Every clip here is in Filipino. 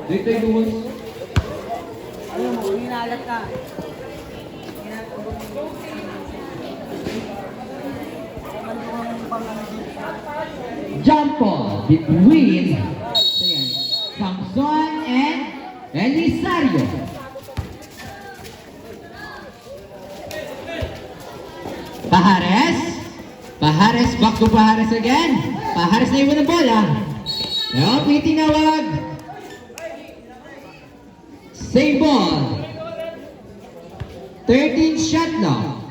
Dito yung luwas. Ayun mo, hinalat ka. Jump ball between Samson and Elisario. Pahares. Pahares, back to Pahares again. Pahares na iwan ng bola. Now, tinawag. Same ball. 13 shot now.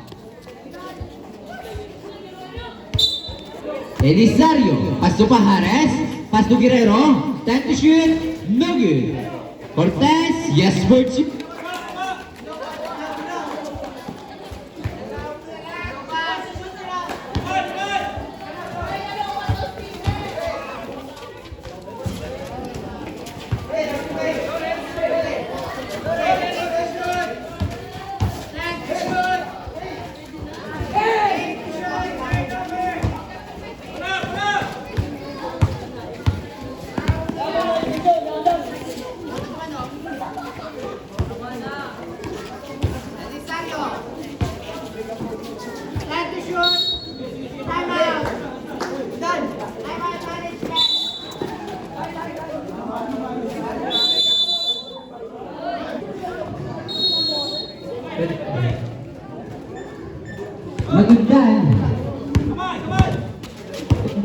Elisario, pass to Pahares, pass to Guerrero, time to shoot, no good. Cortez, yes for two. Magandaan.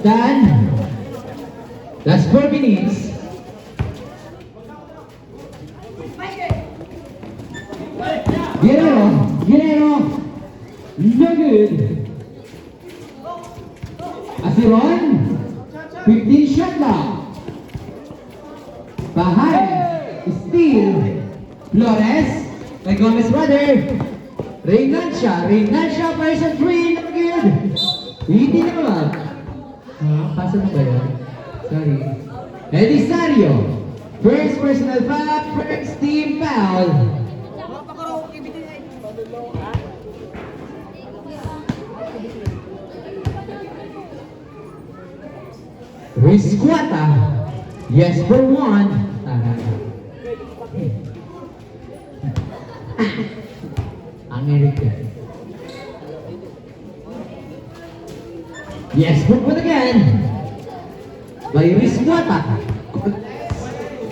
Dan. Last 4 minutes. Guerrero. Guerrero. No good. Asiron. 15 shot now. Bahay. Steal. Flores. May Gomez brother. Reynancia version 3, no good. Hindi naman. Pasa na ba yun? Sorry. Elisario. First personal foul, first team foul. Risquata. Yes for 1. America. Yes, put again. By Risquata.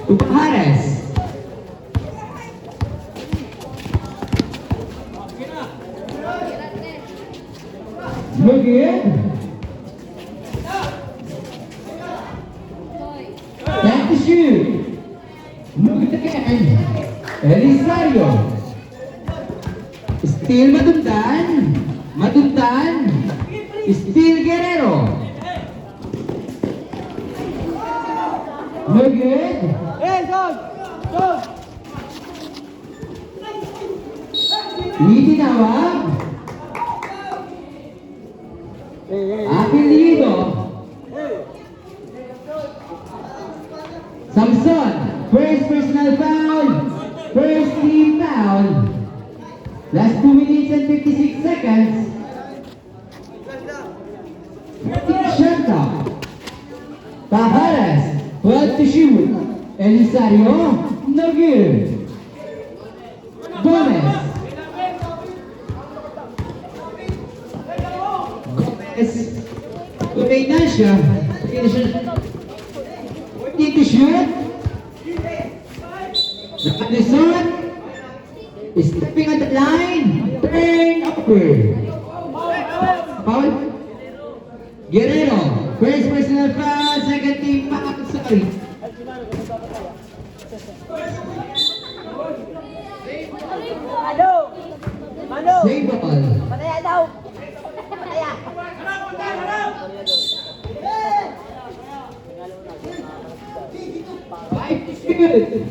To Pahares. Look in. Time to shoot. Look again. Elisario. Still Matundan. Matundan. Still Guerrero. No good. Hey, go! Go! Itinawag. Apelido. Samson. First personal foul. First team foul. Last 2 minutes and 56 seconds. Shut up. Pahares. 12 to shoot. Elisario. No good. Gomez. Gomez. Reynancia. 14 to shoot. Anderson. Stepping on the line. Turn over. Foul. Guerrero. First personal foul. Second team foul. Sorry. Mano! Save ball. Pataya daw! Pataya! Five to shoot.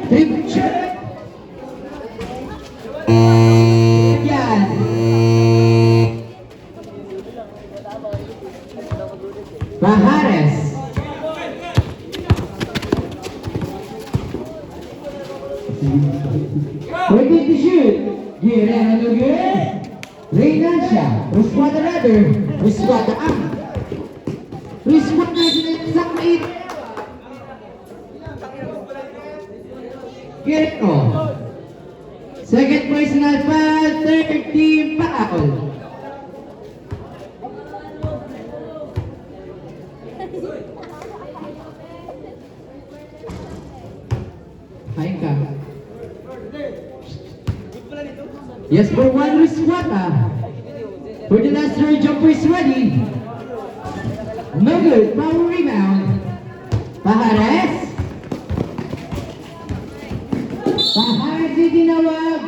Three to shoot. Yan. Pahares. Ready to shoot. Guerrero no good. Reynancia. Risquata rather. Risquata up. Risquata is in the side. Guerrero. Second personal foul, third team foul. Kain ka. Yes, for one Riswata. For the last third jumper is ready. No good, power rebound. Pahares. Pahares itinawag.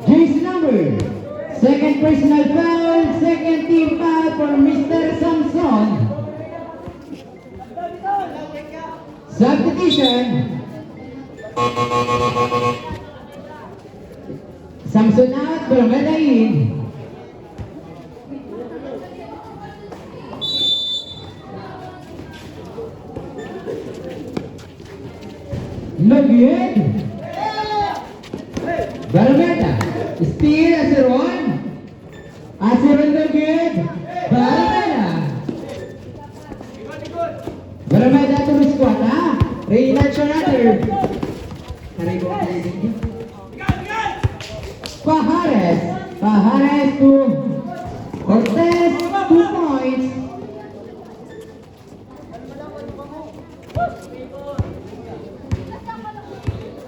Jersey number. Second personal foul, second team foul for Mr. Samson. Substitution. Samson out, Bermeda in. No good. Bermeda. Steal Aceron. Aceron no good. Bermeda. Bermeda to Risquata. Reynald Sharader. Karibo ka din. Pahares. Pahares to Cortez. 2 points.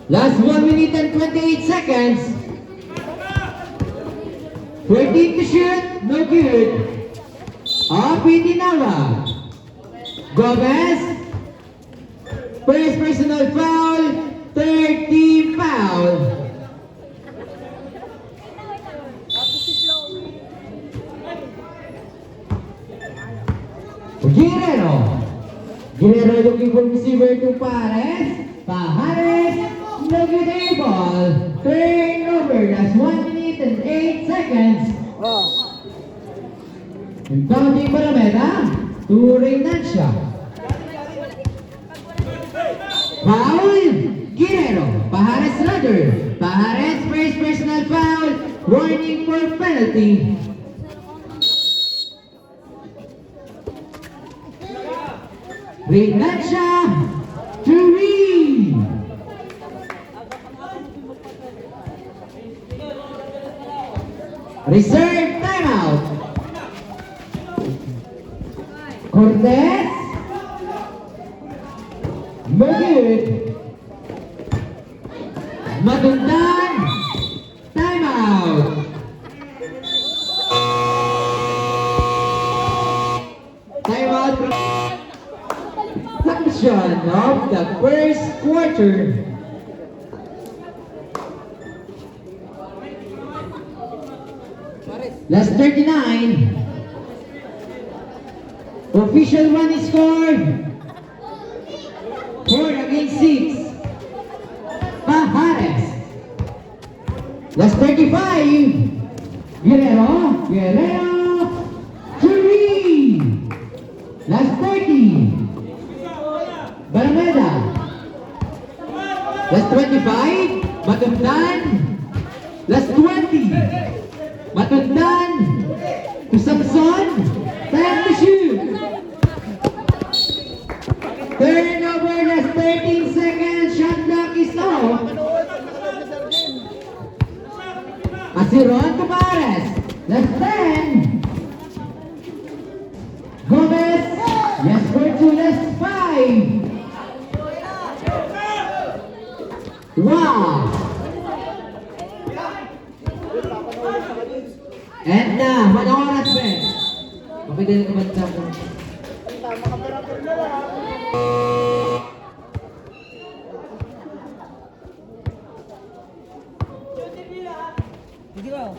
Last 1 minute and 28 seconds. 14 to shoot. No good. Apitinawa. Gomez. First personal foul. Third team foul. Guerrero. Guerrero looking for receiver to Pahares. Pahares. No good air ball. Turnover. That's 1 minute and 8 seconds. Inbounding Barameda to Reynancia. Foul. Guerrero. Pahares rudder. Pahares first personal foul. Warning for penalty. Reynancia. Turi. Reserve timeout. Cortez. Magid. Matundan. Timeout. Timeout. Sanction of the first quarter. Last 39. Official one is scored. 4 against 6. Pahares. Last 35. Guerrero. Guerrero. Turi. Last 30. Barameda. Last 25. Matundan. Last 20. Matundan to Samson. Time to shoot. Turnover, last 13 seconds. Shot clock is off. Aceron to Pahares. Last 10. Gomez. Yes for 2. Last 5. Wow. And na, manang oras pa eh. Mapidin ka ba ito? Sige ba?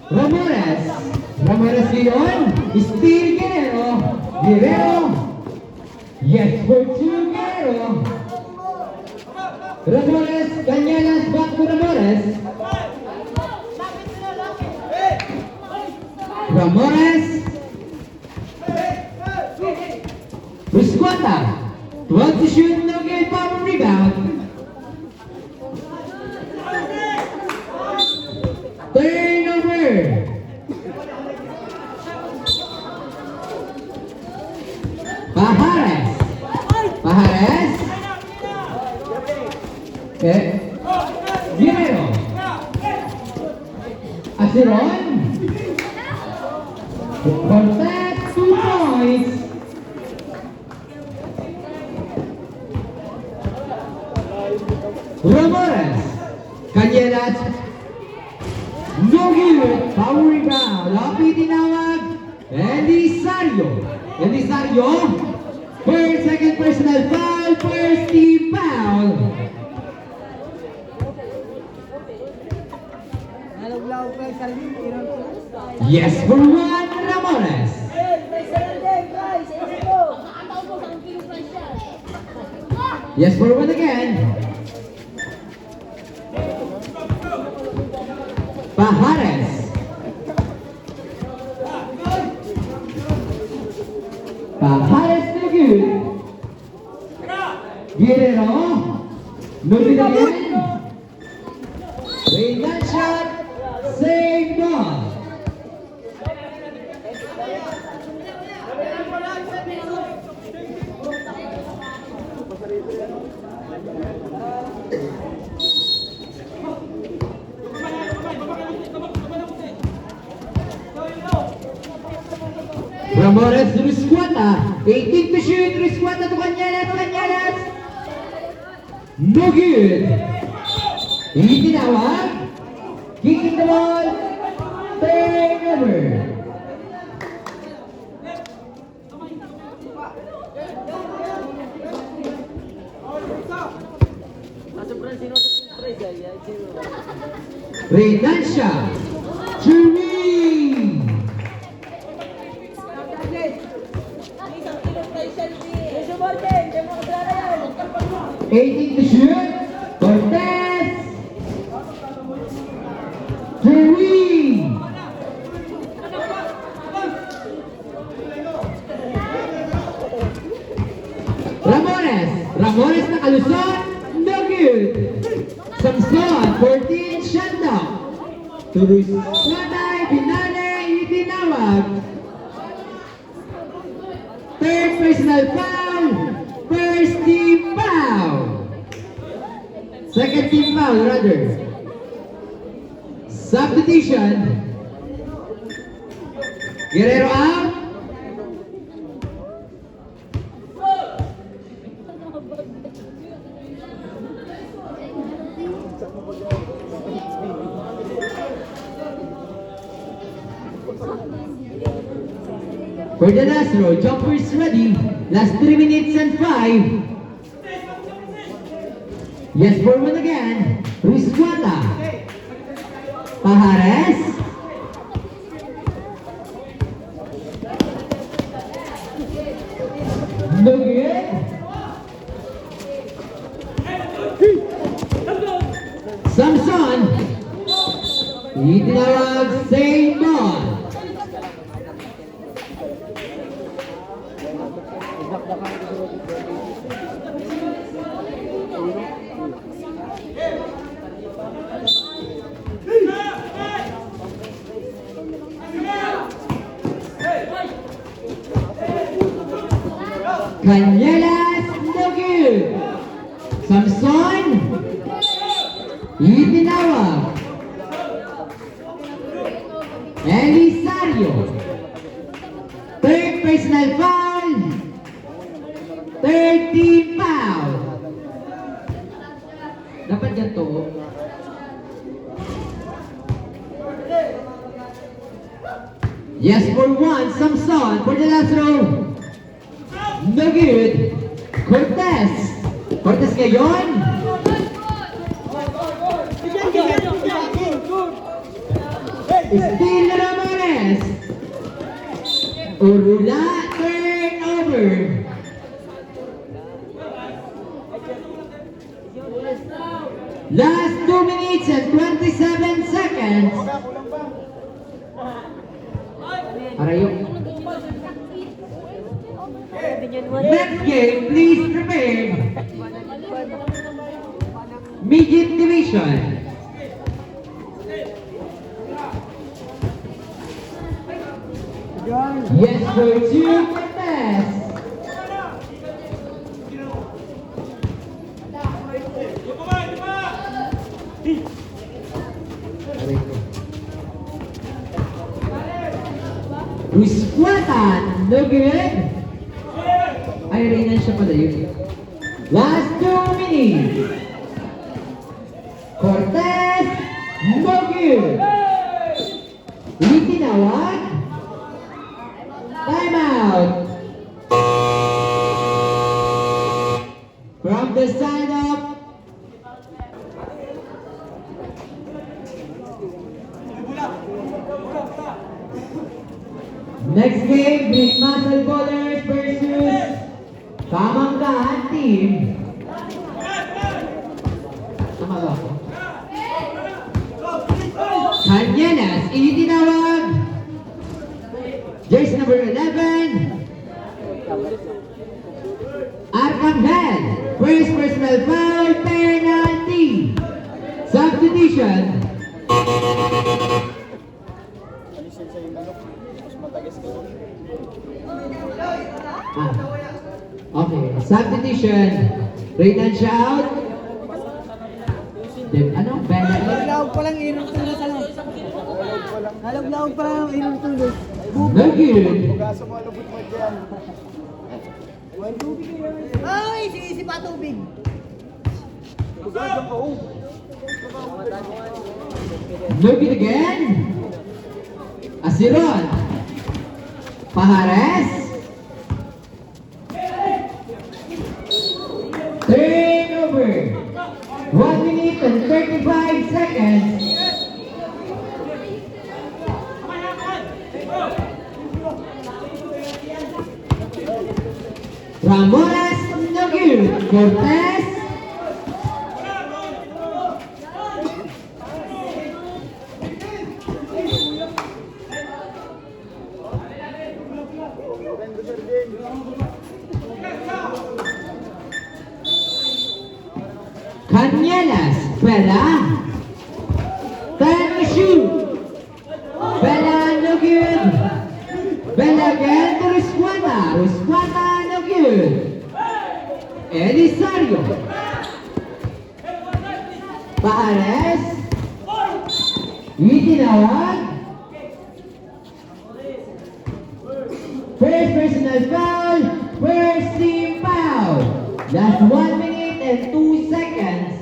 Ramirez. Ramirez ngayon. Steal Guerrero. Guerrero. Yes for 2 Guerrero. Ramirez. Canyalas back to Ramirez. Ramirez. Risquata. 12 to shoot. No good. Power rebound. Turnover. Pajares. Guerrero. Asiron. Cortez, 2 points. Ramores. Cañelas. No good. Power rebound. Lapit tinawag. Elisario. Elisario. First, second personal foul. First team foul. Nalaglaw pa sa rin. Yes for 1, Ramores. Yes for 1 again. Pajares. Pajares no good. Guerrero. No good again. Wait that shot. Save ball. Ramores Rusquata, 18 to shoot, Rusquata to Cañelas, Cañelas. No good. Itinawag. Kicking the ball. Turnover. Renancia. Chumi. Eighteen to shoot. Cortez. Chumi. Ramores. Ramores nakalusot. No good. Samson, 14, shutdown. Turus, Waday, Binale, itinawag. Third personal foul. First team foul. Second team foul, rather. Substitution. Guerrero out. For the last row, jumpers ready. Last 3 minutes and 5. Yes for 1 again. Rusquata. Pajares. No good. Samson. Itinawag, same ball. Cañelas, no good. Samson, itinawag. Elisario. Third personal foul. Third team foul. Dapat ganito. Yes for 1, Samson for the last row. No good. Cortez. Cortez ngayon. Still Ramores. Urula, turnover. Last 2 minutes and 27 seconds. Arayok. Next game, please prepare. Midget Division. Yes, for 2 Cortez. Rusquatan, no good. Ay, Reynan siya pala yun. Last 2 minutes. Cortez, no good. Itinawag. Time out. From the side up. Next game, Big Muscle Ballers versus Kamanggaan Team. Tama ba ako? Canyanas, itinawag. Jersey number 11. Arcangel, first personal foul, penalty. Substitution. Okay, substitution. Reynan siya out. Then, ano? Penalty. Nalaglaog pa lang irong tulos ano. Nalaglaog pa lang irong tulos. No good. Ay, si patubig. No good again. Asiron. Pahares. Turnover. 1 minute and 35 seconds. Ramones, no good. Cortez. Canyanas, Bella. Time to shoot. Bella, no good. Bella again to Rusquata. Rusquata, no good. Elisario. Pares. Itinawag. First personal foul. First team foul. Last 1 minute and 2 seconds.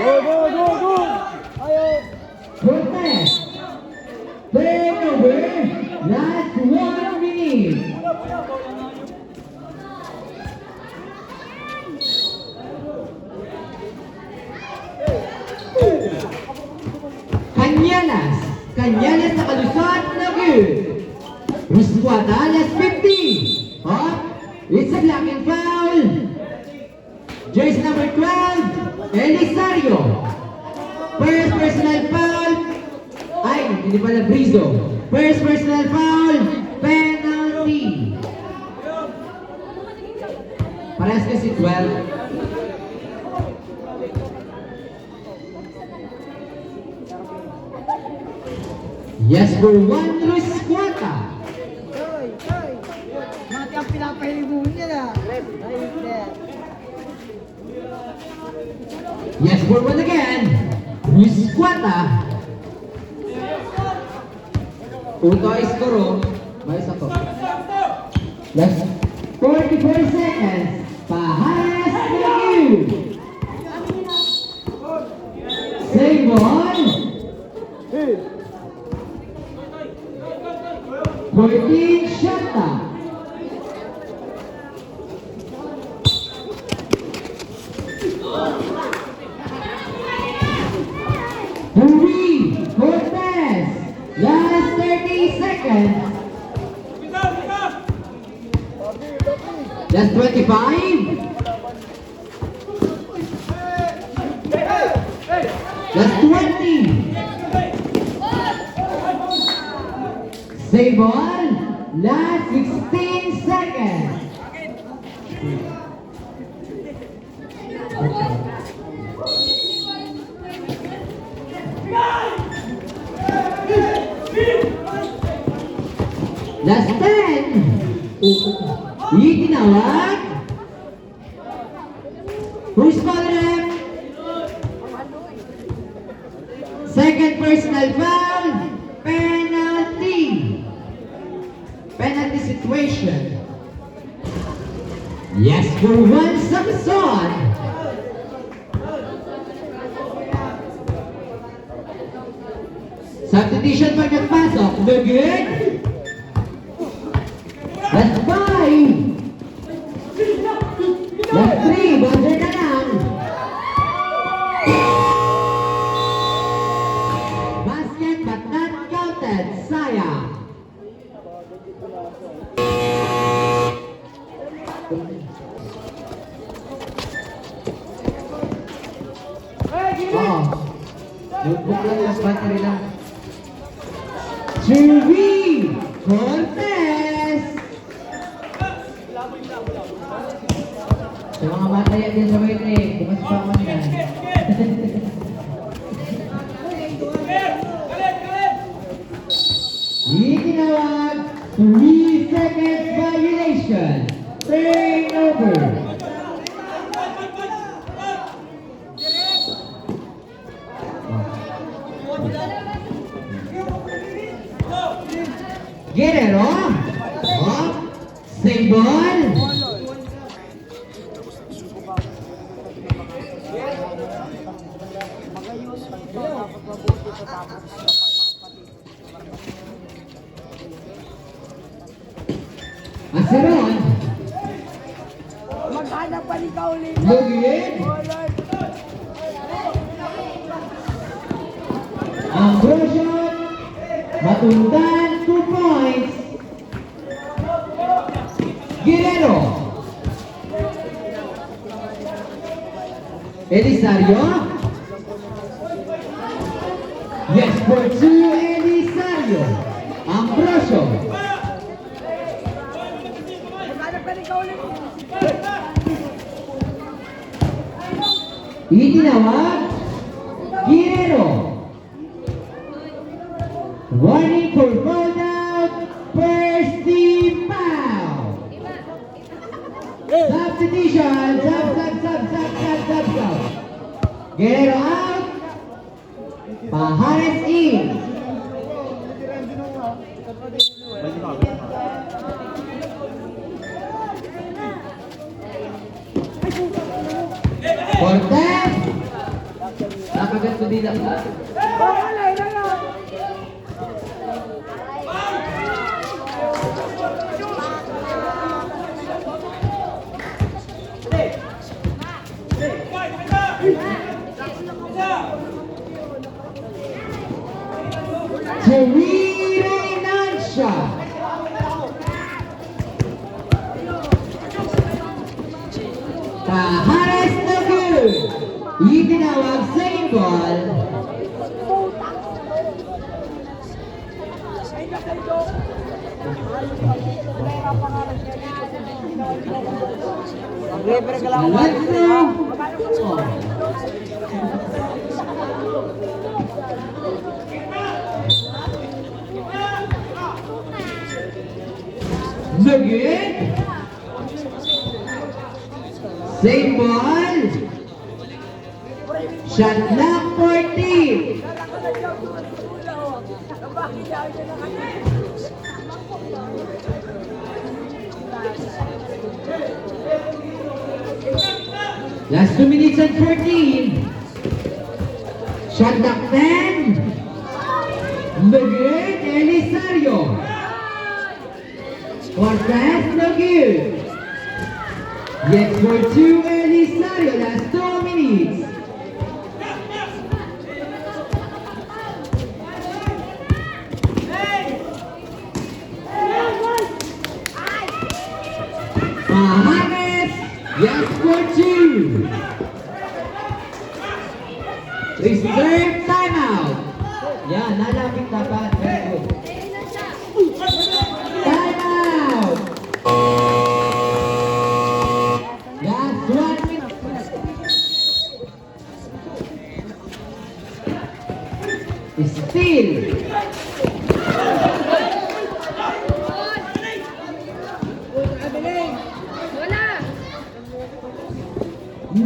Go! Ayaw. Cortez. Turnover. Last 1 minute. Canyanas. Canyanas na kalusot na good. Rusquata, last 50. Huh? It's a blocking foul. Jersey number 12, Elisario. First personal foul. Ay, hindi pala Brizo. First personal foul, penalty. Parehas kasi 12. Yes for 1, Rusquata. Ay. Mati ang pinapahilig niya na. Ay, there. Yes for 1 again, Rusquata. Uto iskoro. May isa to. Last 44 seconds. Pahares na you. Save on. 14 shot na. Hurry! Cortez! Last 30 seconds. Last 25. Last 20. Save on. Last 16 seconds. Last 10. Itinawag. Who's calling? Second personal foul. Penalty. Yes, for one sa Quezon. Substitution pag nagpasok. No good. That's 5. That's 3. Buzzer na lang. Basket but not counted. Sayang. Oo. Notebook lang, last battery lang. Cherry Cortez! Sa mga bata yan din sa waiting, bukas pa ako yan. Itinawag, 3 seconds violation. Turnover. Guerrero. Oh, same ball. Asiron. Maghanap pa ni Kaulin. Lugin. Ang Grosjean. Matundan 2 points. Guerrero. Elisario. Yes for 2, Elisario. Ambrosio. Maghanap pa ni Kaulin. Itinawag, Guerrero. Warning for foul out, first team foul. Substitution, sub. Guerrero out, Pajares in. Cortez. Nakagat ko din ako. Terino Inansha. Pajares no good. Itinawag same ball. Libre ka lang. Let's go. Again. Same ball. Shot clock 14. Last 2 minutes and 14. Shot clock 10. Again, Elisario. Cortez no good. Yes for 2, Elisario. Last 2 minutes. Pajares. Yes for 2. Reserve timeout. Yan, nalapit dapat. Very good. Timeout. Last 1 minute. Still.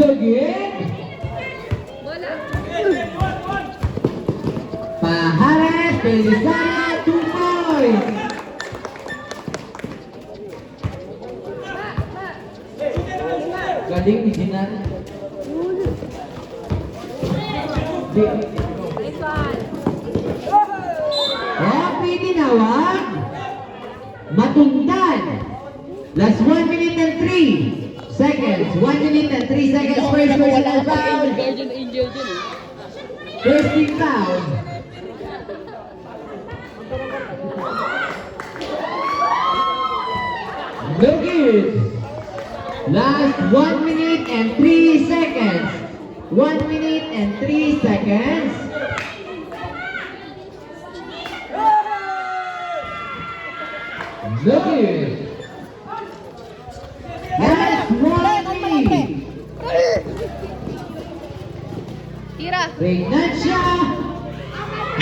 Again. Pajares, Belisario, 2 points. Galing ni Jinan. Happy tinawag. Matundan. Last 1 minute and 3 seconds. 1 minute and 3 seconds. First personal foul. Guardian Angel din eh. First team foul. No good. Last 1 minute and 3 seconds. 1 minute and 3 seconds. No good. Last 1 minute. Tira. Reinancia.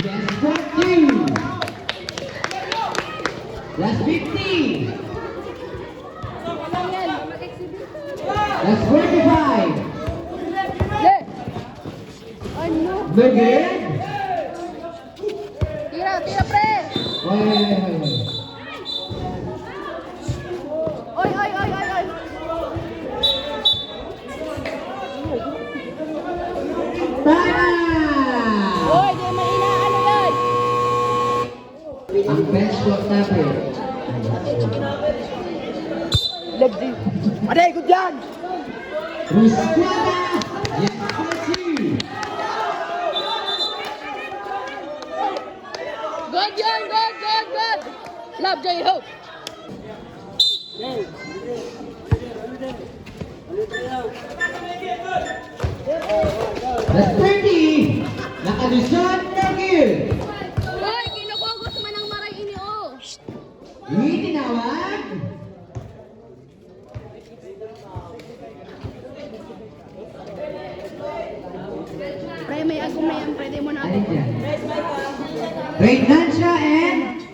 Yes, for 2. Last 50. Last 45. Ano? No good. Tira, tira pre. Wait. Oy, oy, oy, oy, oy. Tama! Oy, di mo inaano yan. Ang bench clock natin. Leggy. Aday, good yan! Rusquada! Yes, for 2. Good yan, good, good, good. Love, joy, hope. Last 30. Nakalusot na gear. Oy, kinukugos man ang maray ini, oh. Itinawag. Pre, may agumayan, pwede mo na. Alin dyan? Reinancia and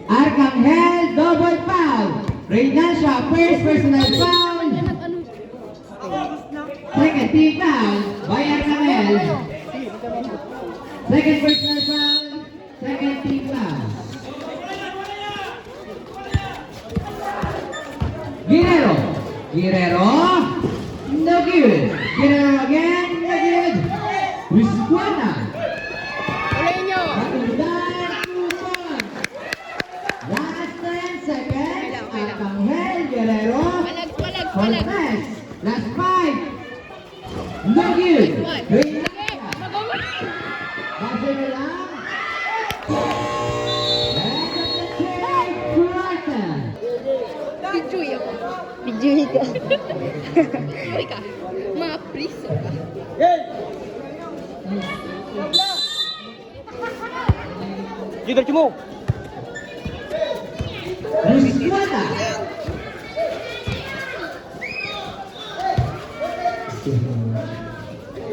Arcangel double foul. Reinancia first personal foul. Second team foul by Arcangel. Second personal foul. Second team foul. Guerrero. Guerrero. No good. Guerrero again. No good. Rizquana. Ulihin nyo. Matundan 2 points. Last 10 seconds. Arcangel Guerrero. Palag, palag, palag. Cortez. Last 5. No good. One. Great. Sige, magawa. Base na lang. End of the third quarter. Pijuy ako. Pijuy ka. Uy ka. Mga priso ka. Dito, mo! Rizquana.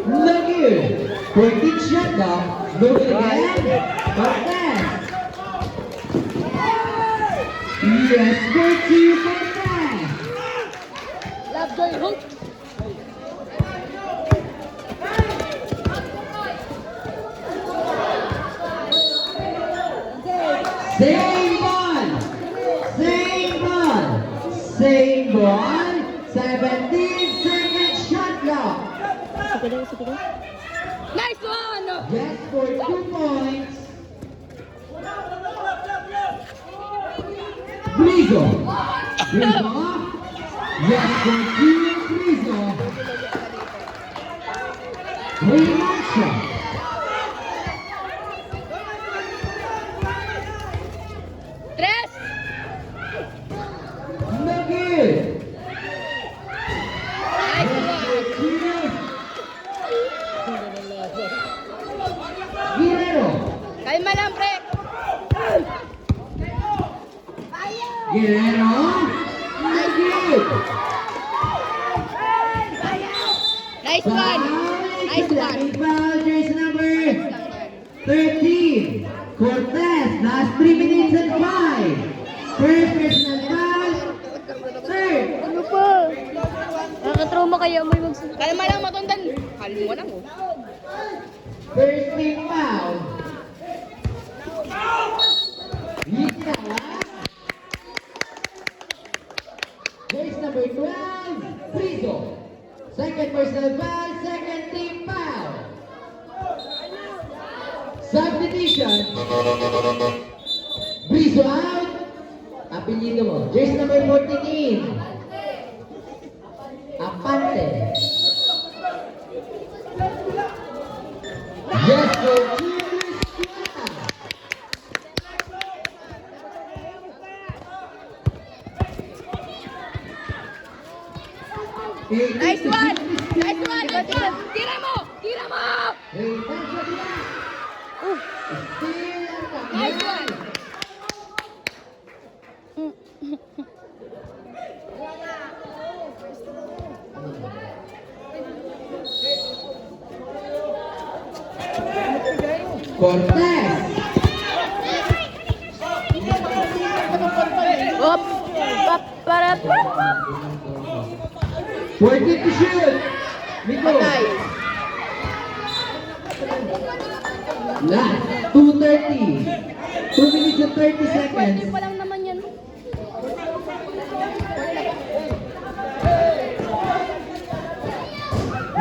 No good. 14 shot daw. No good again. Cortez. Yes, good to Cortez. Love, joy, hope. Same ball. Same ball. Same ball. 17 second shot clock. Nice one! Yes, for 2 points. Rizzo. Rizzo. Yes, for 2, Rizzo. Reinancia. Tres! No good. Nice one! Guerrero. Kalma lang, pre! Guerrero. No good. Nice one! Nice one! Foul, jersey number 13. Cortez, last 3 minutes and 5. First personal foul. Third. Ano pa? Nakakatrauma kaya mo yung magsunod. Kalma lang, matundan. Kalma lang, oh. First team foul. Ginawa. Jersey number 12, Frizo. Second personal foul, second team foul. Substitution. Frizo out. Apelido mo. Jersey number 14, Apante. Yes, go Julius Cueta. Nice one! Nice one! Nice one! Tira mo! Tira mo! Nice one! Cortez. Op! Pap! Para! 14 to shoot. Miko. Last, 2:30. 2 minutes and 30 seconds. Pa lang naman yan.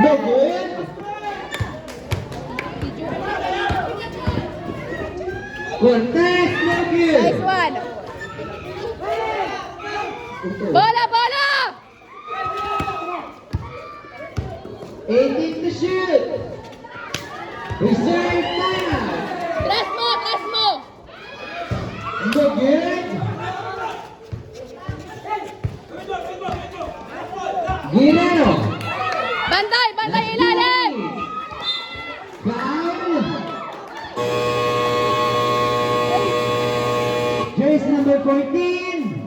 No good. Cortez, no good. Nice one! Bola! Bola! 18 to shoot. Reserve timeout. Press mo! Press mo! No good. Guerrero. Bantay! Bantay ilalim! Foul. Jersey number 14.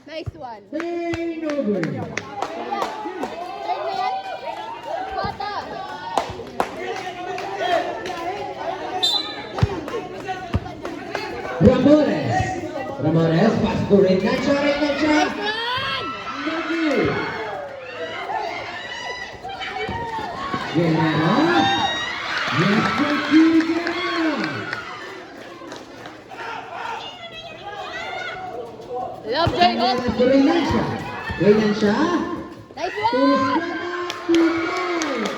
Nice one! Turnover. Third na yan? Bata! Ramores, pass to Renacha. Nice one! No good. Guerrero. Yes, thank you, Guerrero. Love Jacob! To Renacha. Renacha. Nice To one! Estrada. To Mel.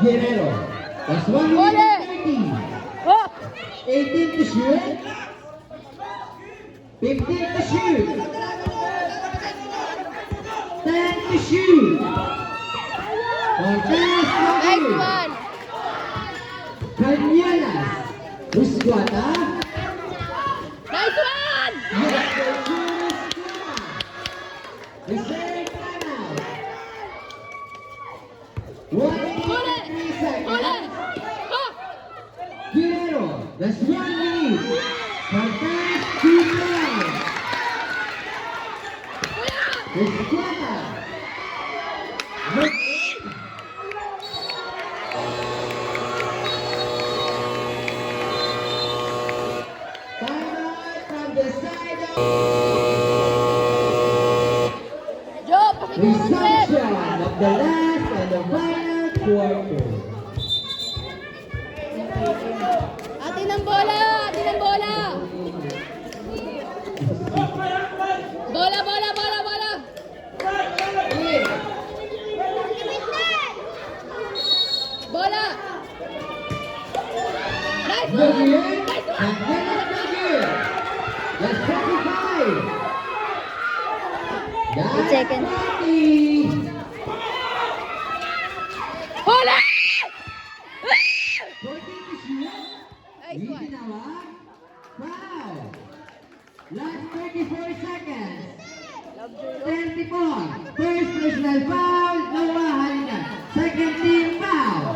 Guerrero. That's 1 minute 30. Oh! 18 to shoot. 15 to shoot. 10 to shoot. Cortez, Nice one! Cañalas. Rusguata. Nice one! Yes, for Julius Cueta. Reserve timeout. 1 minute and 3 seconds. Uli! Oh! Guerrero, that's 1 minute. Cortez, 2 points. Rusguata. Timeout from the side of Joe, pasiguro ulit! resumption of the last and the final quarter. Atin ang bola! Atin ang bola! Bola, bola, bola, bola! Bola! Nice No one! good. Nice And one! then it's no good. That's 25. That's seconds. 40. Bola! 14 to shoot. Nice one! Ginawa. Foul. Last 34 seconds. 24. First personal foul. Noah Halina. Second team foul.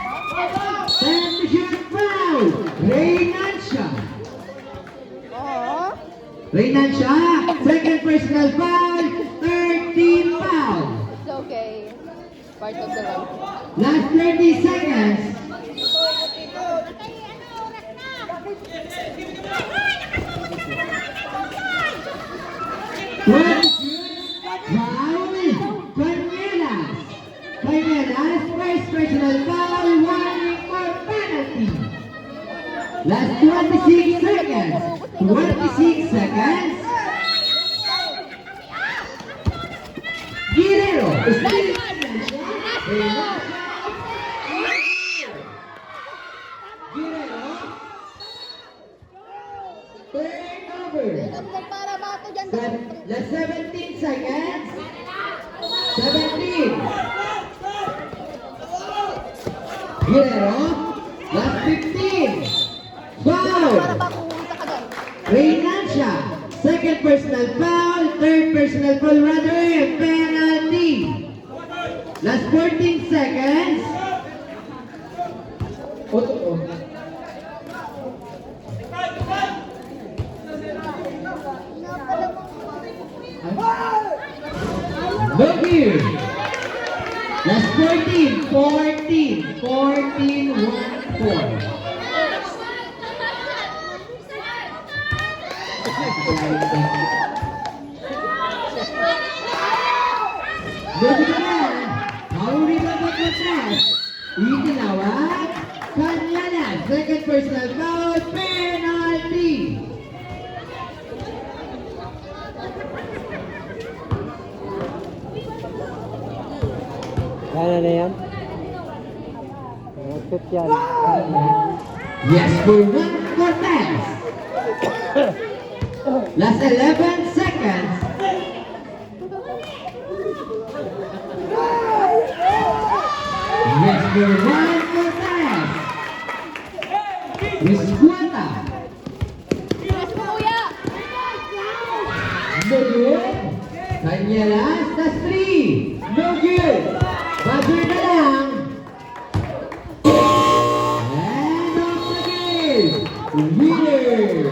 Time to shoot foul. Reynancia. Oh! Reynancia. Second personal foul. Third team foul. It's okay. Part of the round. Last 30 seconds. Foul, Canielas. Canielas, first personal foul, warning for penalty. Last 26 seconds. 26 seconds. Guerrero, still Guerrero. Turnover. Para bato dyan. Last 17 seconds. 17. Guerrero. Last 15. Foul. Reynancia. Second personal foul. Third personal foul rather. Penalty. Last 14 seconds. Look here. Last 14, 14, 14, 1, 4. Look at that. Howdy ba magkatras? Itinawag. Kanyana. Second personal foul. Penalty. Kaya na yan? Nag-shoot yan. Yes, for one Cortez. Last 11 seconds. Yes, for one Cortez. Resguata. Kuya. No good. Canyelas, that's 3. No good.